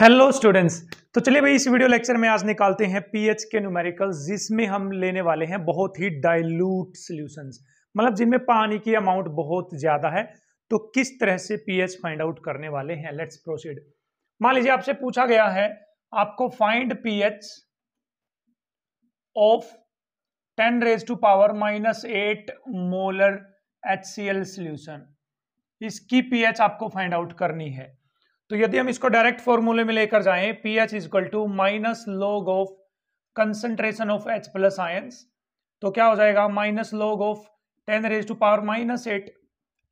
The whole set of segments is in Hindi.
Hello students. तो चलिए भाई इस वीडियो लेक्चर में आज निकालते हैं पीएच के न्यूमेरिकल्स, जिसमें हम लेने वाले हैं बहुत ही डाइल्यूट सॉल्यूशंस, मतलब जिनमें पानी की अमाउंट बहुत ज्यादा है। तो किस तरह से पीएच फाइंड आउट करने वाले हैं, लेट्स प्रोसीड। मान लीजिए आपसे पूछा गया है आपको find pH of 10 raised to power -8 molar HCl solution. इसकी पीएच आपको फाइंड आउट करनी है। तो यदि हम इसको डायरेक्ट फॉर्मूले में लेकर जाएं, pH is equal to minus log of concentration of H plus ions, तो क्या हो जाएगा minus log of 10 raise to power -8,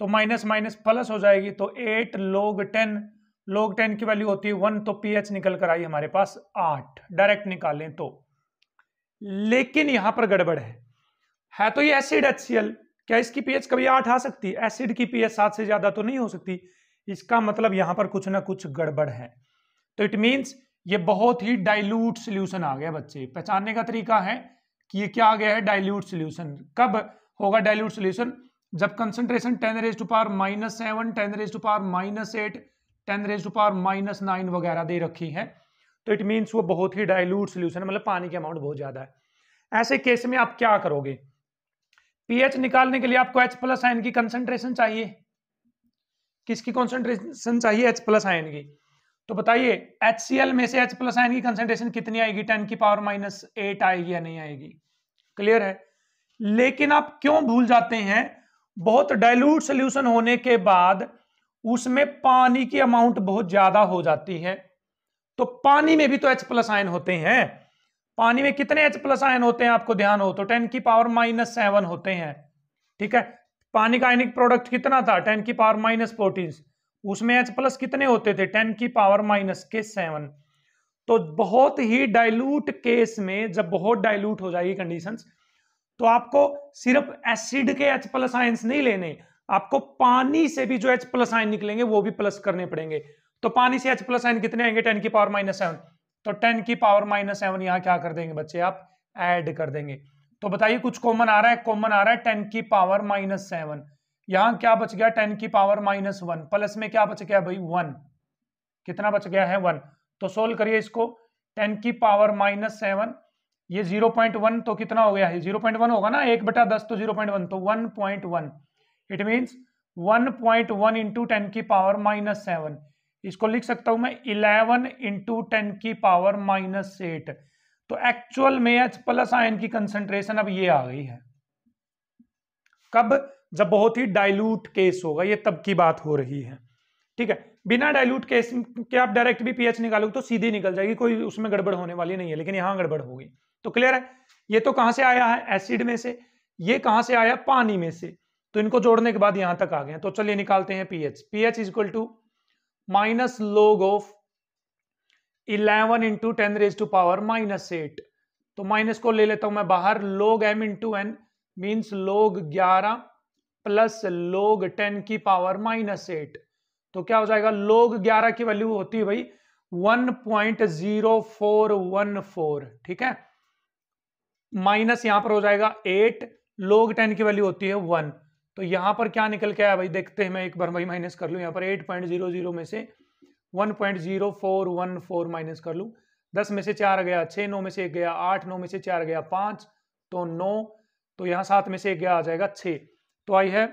तो माइनस माइनस प्लस हो जाएगी, तो 8 log 10, log 10 की वैल्यू होती है 1, तो पीएच निकल कर आई हमारे पास 8, डायरेक्ट निकालें तो। लेकिन यहां पर गड़बड़ है तो ये एसिड HCl, क्या इसकी पीएच कभी 8 आ सकती है? एसिड की पीएच 7 से ज्यादा तो नहीं हो सकती। इसका मतलब यहां पर कुछ ना कुछ गड़बड़ है। तो इट मींस ये बहुत ही डाइल्यूट सॉल्यूशन आ गया। बच्चे पहचानने का तरीका है कि ये क्या आ गया है, डाइल्यूट सॉल्यूशन। कब होगा डाइल्यूट सॉल्यूशन? जब concentration 10 raise to power -7, 10 raise to power -8, 10 raise to power -9 वगैरह दे रखी है। तो इट मींस वो बहुत ही डाइल्यूट सॉल्यूशन, मतलब पानी की अमाउंट बहुत ज्यादा है। ऐसे केस में आप क्या करोगे? पीएच निकालने के लिए आपको H प्लस आयन की कंसंट्रेशन चाहिए। किसकी कंसंट्रेशन चाहिए? H प्लस आयन की। तो बताइए HCl में से H प्लस आयन की कंसंट्रेशन कितनी आएगी? 10 की पावर -8 आएगी या नहीं आएगी? क्लियर है। लेकिन आप क्यों भूल जाते हैं, बहुत डाइल्यूट सॉल्यूशन होने के बाद उसमें पानी की अमाउंट बहुत ज्यादा हो जाती है। तो पानी में भी तो H प्लस आयन होते हैं। पानी में कितने H प्लस आयन होते हैं आपको ध्यान हो तो? 10 की पावर -7 होते हैं। ठीक है। पानी का आयनिक प्रोडक्ट कितना था? 10 की पावर -14। उसमें H प्लस कितने होते थे? 10 की पावर -7। तो बहुत ही डाइल्यूट केस में, जब बहुत डाइल्यूट हो जाएगी कंडीशंस, तो आपको सिर्फ एसिड के H प्लस आयंस नहीं लेने, आपको पानी से भी जो H प्लस आयन निकलेंगे वो भी प्लस करने पड़ेंगे। तो पानी से H प्लस आयन कितने आएंगे? 10 की पावर -7। तो 10 की पावर -7 यहां क्या कर देंगे बच्चे? आप ऐड कर देंगे। तो बताइए कुछ कॉमन आ रहा है? कॉमन आ रहा है 10 की पावर -7। यहां क्या बच गया? 10 की पावर -1, प्लस में क्या बच गया भाई? 1। कितना बच गया है? 1। तो सोल्व करिए इसको। 10 की पावर -7, ये 0.1, तो कितना हो गया है? 0.1 होगा ना, 1/10, तो 0.1, तो 1.1। इट मीन्स 1.1 इंटू 10 की पावर -7। इसको लिख सकता हूं मैं 11 इंटू 10 की पावर -8। तो एक्चुअल में H प्लस आयन की कंसंट्रेशन अब ये आ गई है। कब? जब बहुत ही डाइल्यूट केस होगा, ये तब की बात हो रही है। ठीक है। बिना डाइल्यूट केस के आप डायरेक्ट भी पीएच निकालोगे तो सीधी निकल जाएगी, कोई उसमें गड़बड़ होने वाली नहीं है, लेकिन यहां गड़बड़ होगी। तो क्लियर है। ये तो कहां से आया है? एसिड में से। ये कहां से आया? पानी में से। तो इनको जोड़ने के बाद यहां तक आ गए। तो चलिए निकालते हैं pH. PH is equal to minus log of 11 into 10 raise to power -8। तो माइनस को ले लेता हूं मैं बाहर। log m into n means log 11 plus log 10 की पावर -8। तो क्या हो जाएगा? log 11 की वैल्यू होती है भाई 1.0414। ठीक है। माइनस यहां पर हो जाएगा 8, log 10 की वैल्यू होती है 1। तो यहां पर क्या निकल के आया भाई? देखते हैं, मैं एक बार भाई माइनस कर लूं। यहां पर 8.00 में से 1.0414 माइनस कर लूं। 10 में से 4 गया 6, 9 में से 1 गया 8, 9 में से 4 गया 5, तो 9। तो यहां 7 में से 1 गया, आ जाएगा 6। तो आई है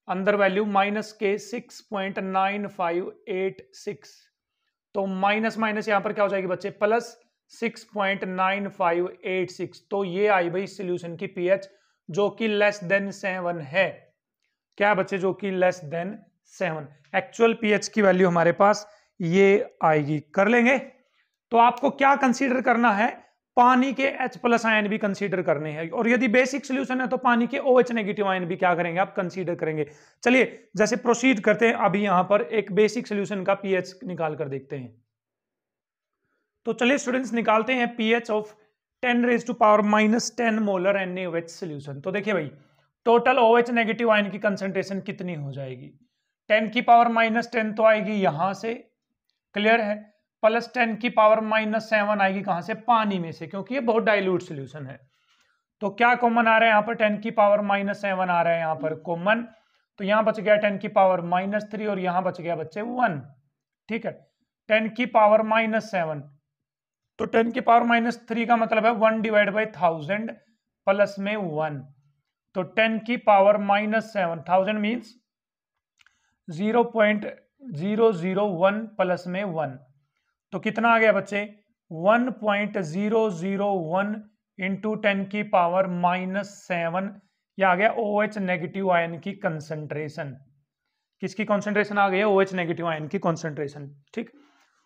अंदर वैल्यू माइनस के 6.9586। तो माइनस माइनस यहां पर क्या हो जाएगी बच्चे? प्लस 6.9586। तो ये आई भाई सॉल्यूशन की पीएच, जो कि लेस देन 7 है। क्या बच्चे? जो कि लेस देन 7। एक्चुअल पीएच की वैल्यू हमारे पास ये आएगी। कर लेंगे। तो आपको क्या कंसीडर करना है? पानी के H प्लस आयन भी कंसीडर करने हैं, और यदि बेसिक सॉल्यूशन है तो पानी के OH नेगेटिव आयन भी क्या करेंगे? आप कंसीडर करेंगे। चलिए जैसे प्रोसीड करते हैं, अभी यहां पर एक बेसिक सॉल्यूशन का पीएच निकाल कर देखते हैं। तो चलिए स्टूडेंट्स निकालते हैं pH of 10 raise to power -10 molar NaOH solution. तो देखिए भाई, टोटल OH नेगेटिव आयन की कंसंट्रेशन कितनी हो जाएगी? 10 की पावर -10 तो आएगी यहां से, क्लियर है, प्लस 10 की पावर -7 आएगी कहां से? पानी में से, क्योंकि ये बहुत डाइल्यूट सॉल्यूशन है। तो क्या कॉमन आ रहा है यहाँ पर? 10 की पावर -7 आ रहा है यहाँ पर कॉमन। तो यहां बच गया 10 की पावर -3 और यहां बच गया बच्चे 1। ठीक है। 10 की पावर -7, तो 10 की पावर -3 का मतलब है 1 डिवाइड बाई 1000 प्लस में 1, तो 10 की पावर -7, 1000 मीन्स 0.001 प्लस में 1, तो कितना आ गया बच्चे 1.001 इंटू 10 की पावर -7, यह आ गया OH नेगेटिव आयन की कंसंट्रेशन। किसकी कंसंट्रेशन आ गई है? OH नेगेटिव आयन की कंसंट्रेशन। ठीक,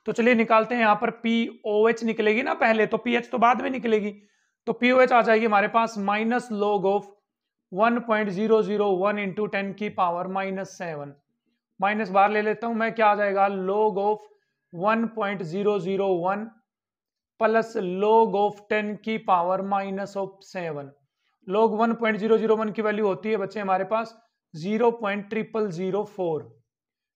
तो चलिए निकालते हैं। यहाँ पर POH निकलेगी ना पहले, तो pH तो बाद में निकलेगी, तो POH आ जाएगी हमारे पास माइनस लॉग ऑफ 1.001 इंटू 10 की पावर -7, माइनस बाहर ले लेता हूं मैं, क्या आ जाएगा log of 1.001 plus log of 10 की पावर -7। लॉग 1.001 की वैल्यू होती है बच्चे हमारे पास 0.0004,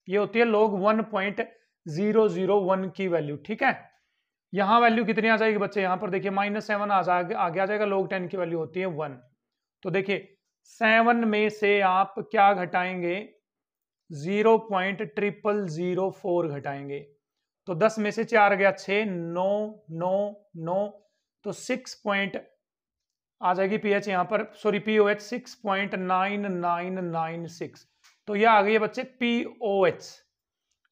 ये होती है लॉग 1.001 की वैल्यू। ठीक है, यहां वैल्यू कितनी आ जाएगी बच्चे? यहां पर देखिए -7 आगे आ जाएगा, लॉग 10 की वैल्यू होती है 1, तो देखिए 7 में से आप क्या घटाएंगे? 0.0004 घटाएंगे, तो 10 में से 4 गया 6, 9 9 9, तो 6 पॉइंट आ जाएगी पीएच यहाँ पर, सॉरी पीओएच 6.9996, तो यह आ गई है बच्चे पीओएच।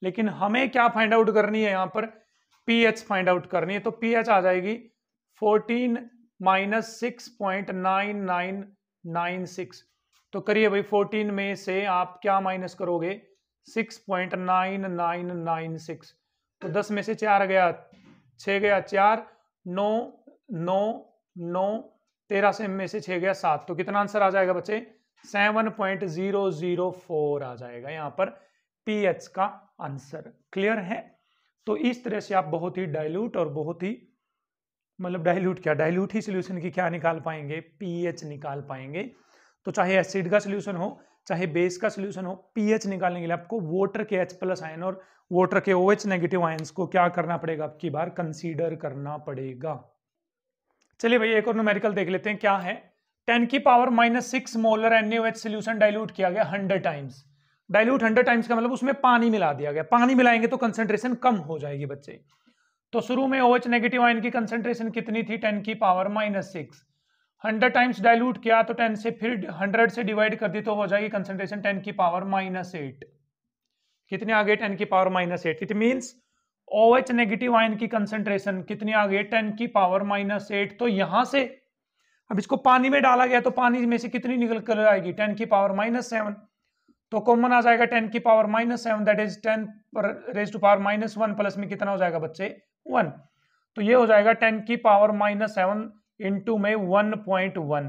लेकिन हमें क्या फाइंड आउट करनी है? यहाँ पर पीएच फाइंड आउट करनी है, तो पीएच आ जाएगी 14 माइनस 6.9996, तो करिए भाई 14 में से आप क्या माइनस करोगे? 6.9996, तो 10 में से 4 गया 6 गया 4, 9 9 9, 13 में से 6 गया 7, तो कितना आंसर आ जाएगा बच्चे? 7.004 आ जाएगा यहाँ पर पीएच का आंसर। क्लियर है? तो इस तरह से आप बहुत ही डाइल्यूट और बहुत ही मतलब डाइल्यूट ही सॉल्यूशन की क्या निकाल पाएंगे? पीएच निकाल पाएंगे। तो चाहे एसिड का सॉल्यूशन हो चाहे बेस का सॉल्यूशन हो, पीएच निकालने के लिए आपको वाटर के H+ आयन और वाटर के OH नेगेटिव आयंस को क्या करना पड़ेगा? आपकी बार कंसीडर करना पड़ेगा। चलिए भैया एक और न्यूमेरिकल देख लेते हैं क्या है। 10 की power -6 molar NaOH solution dilute किया गया 100 टाइम्स। डाइल्यूट 100 टाइम्स का मतलब उसमें पानी मिला दिया गया, पानी मिलाएंगे तो कंसंट्रेशन कम हो जाएगी बच्चे। तो शुरू में OH नेगेटिव आयन की कंसंट्रेशन कितनी थी? 10 की पावर -6, 100 टाइम्स डाइल्यूट किया तो 10 से फिर 100 से डिवाइड कर दी तो हो जाएगी कंसंट्रेशन 10 की पावर -8। कितनी आ गई? 10 की power -8। It means OH negative ion की कंसंट्रेशन कितनी आ गई? 10 की पावर -8। तो यहां से अब इसको पानी में डाला गया तो पानी में से कितनी निकल कर आएगी? 10 की पावर -7, तो कॉमन आ जाएगा 10 की power -7, that is 10 raise to power -1 plus में कितना हो जाएगा बच्चे? 1, तो ये हो जाएगा 10 की पावर -7 इंटू में 1.1,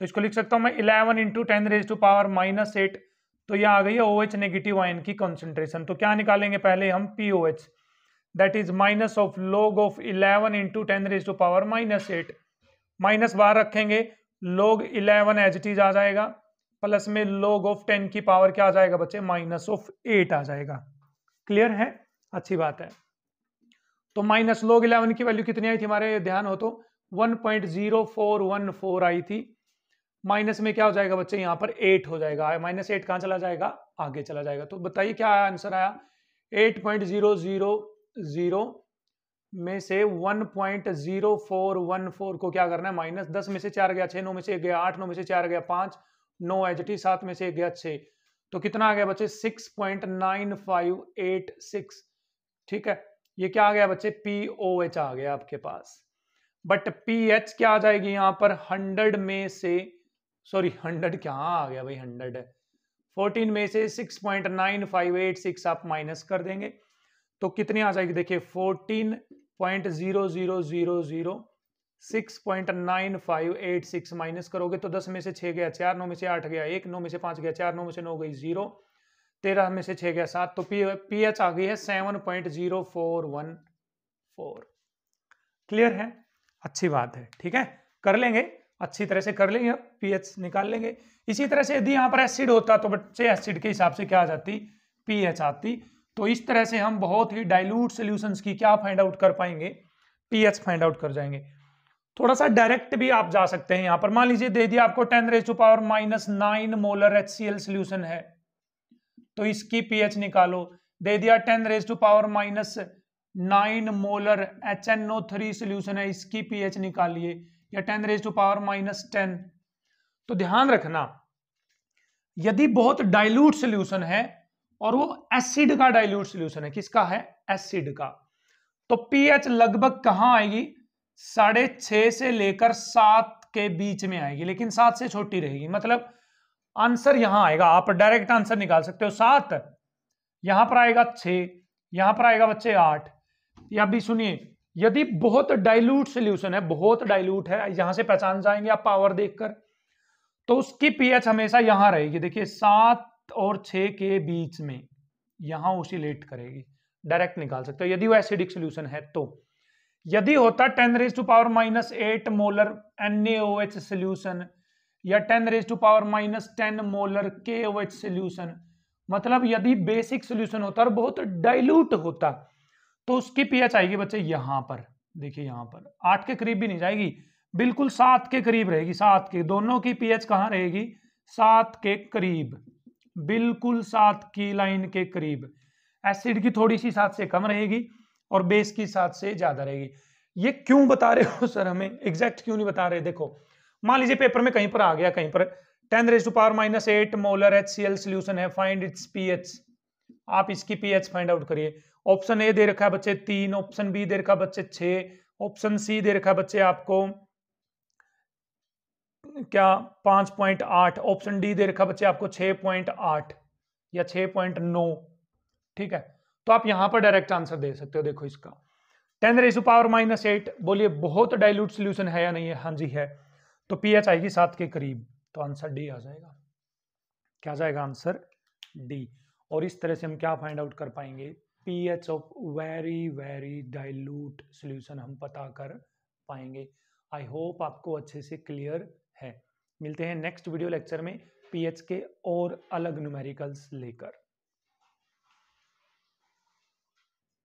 तो इसको लिख सकता हूं मैं 11 इंटू 10 रेज टू पावर -8, तो ये आ गई है OH नेगेटिव आयन की कंसंट्रेशन। तो क्या निकालेंगे पहले हम? POH, that is minus of log of 11 into 10 raise to power -8, minus बाहर रखेंगे, log 11 एज इट इज आ जाएगा, प्लस में log ऑफ 10 की पावर क्या आ जाएगा बच्चे? -8 आ जाएगा। क्लियर है? अच्छी बात है। तो माइनस log 11 की वैल्यू कितनी आई थी हमारे ध्यान हो तो? 1.0414 आई थी। माइनस में क्या हो जाएगा बच्चे? यहाँ पर 8 हो जाएगा, -8 कहाँ चला जाएगा? आगे चला जाएगा। तो बताइए क्या आंसर आया? 8.000 में से 1.0414 को क्या करना है? माइनस। 10 में से 4 गया 6, 9 में से 1 गया 8, 9 में से 4 गया 5, 9 एचटी, 7 में से 1 गया 6, तो कितना आ गया बच्चे? 6.9586। ठीक है, ये क्या आ गया बच्चे? POH आ गया आपके पास। बट PH क्या आ जाएगी यहाँ पर? 100 में से, सॉरी 100 क्या आ गया भाई? 100 है, 14 में से 6.9586 आप माइनस कर देंगे तो कितनी आ जाएगी? देखिए 14.0000 6.9586 माइनस करोगे तो 10 में से 6 गया 4, 9 में से 8 गया 1, 9 में से 5 गया 4, 9 में से 9 गई 0, 13 में से 6 गया 7, तो PH आ गई है 7.0414। क्लियर है? अच्छी बात है। ठीक है, कर लेंगे, अच्छी तरह से कर लेंगे, अब पीएच निकाल लेंगे। इसी तरह से यदि यहाँ पर एसिड होता तो बच्चे एसिड के हिसाब से क्या आ जाती? पीएच आती। तो इस तरह से हम बहुत ही डाइल्यूट सॉल्यूशंस की क्या फाइंड आउट कर पाएंगे? पीएच फाइंड आउट कर जाएंगे। थोड़ा सा डायरेक्ट भी आप जा सकते हैं। यहाँ पर मान लीजिए दे दिया आपको 10⁻⁹ मोलर HCl सॉल्यूशन है, तो इसकी पीएच निकालो। दे दिया 10⁻⁻⁴ 9 मोलर HNO3 सोल्यूशन है, इसकी पीएच निकालिए, या 10⁻⁻10। तो ध्यान रखना, यदि बहुत डाइल्यूट सोल्यूशन है और वो एसिड का डाइल्यूट सोल्यूशन है, किसका है, एसिड का, तो पीएच लगभग कहां आएगी, 6.5 से लेकर 7 के बीच में आएगी, लेकिन 7 से छोटी रहेगी। मतलब आंसर यहां आएगा, आप डायरेक्ट आंसर निकाल सकते हो 7, यहां पर आएगा 6, यहां पर आएगा बच्चे 8। या भी सुनिए, यदि बहुत डाइल्यूट सोल्यूशन है, बहुत डाइल्यूट है, यहां से पहचान जाएंगे आप पावर देखकर, तो उसकी पीएच हमेशा यहां रहेगी, देखिए 7 और 6 के बीच में, यहां ओसिलेट करेगी, डायरेक्ट निकाल सकते हो यदि वो एसिडिक सोल्यूशन है। तो यदि होता 10⁻⁻8 मोलर NaOH सोल्यूशन या 10⁻⁻10 मोलर KOH सोल्यूशन, मतलब यदि बेसिक सोल्यूशन होता और बहुत डाइल्यूट होता, तो उसकी पीएच आएगी बच्चे यहां पर, देखिए यहां पर 8 के करीब भी नहीं जाएगी, बिल्कुल 7 के करीब रहेगी, 7 के, दोनों की पीएच कहां रहेगी, 7 के करीब, बिल्कुल 7 की लाइन के करीब। एसिड की थोड़ी सी 7 से कम रहेगी और बेस की 7 से ज्यादा रहेगी। ये क्यों बता रहे हो सर, हमें एग्जैक्ट क्यों नहीं बता रहे, देखो मान लीजिए पेपर में कहीं पर आ गया, कहीं पर 10⁻⁻8 मोलर HCl सोल्यूशन है, फाइंड इट्स पीएच, आप इसकी पीएच फाइंड आउट करिए। ऑप्शन ए दे रखा है बच्चे 3, ऑप्शन बी दे रखा है बच्चे 6, ऑप्शन सी दे रखा है बच्चे आपको क्या 5.8, ऑप्शन डी दे रखा है बच्चे आपको 6.8 या 6.9। ठीक है, तो आप यहां पर डायरेक्ट आंसर दे सकते हो। देखो इसका 10⁻⁻8, बोलिए बहुत डाइल्यूट सोल्यूशन है या नहीं है, हाँ जी है, तो पीएच आएगी 7 के करीब, तो आंसर डी आ जाएगा। क्या आ जाएगा आंसर, डी। और इस तरह से हम क्या फाइंड आउट कर पाएंगे, pH of very very dilute solution हम पता कर पाएंगे। आई होप आपको अच्छे से क्लियर है। मिलते हैं नेक्स्ट वीडियो लेक्चर में पीएच के और अलग न्यूमेरिकल्स लेकर।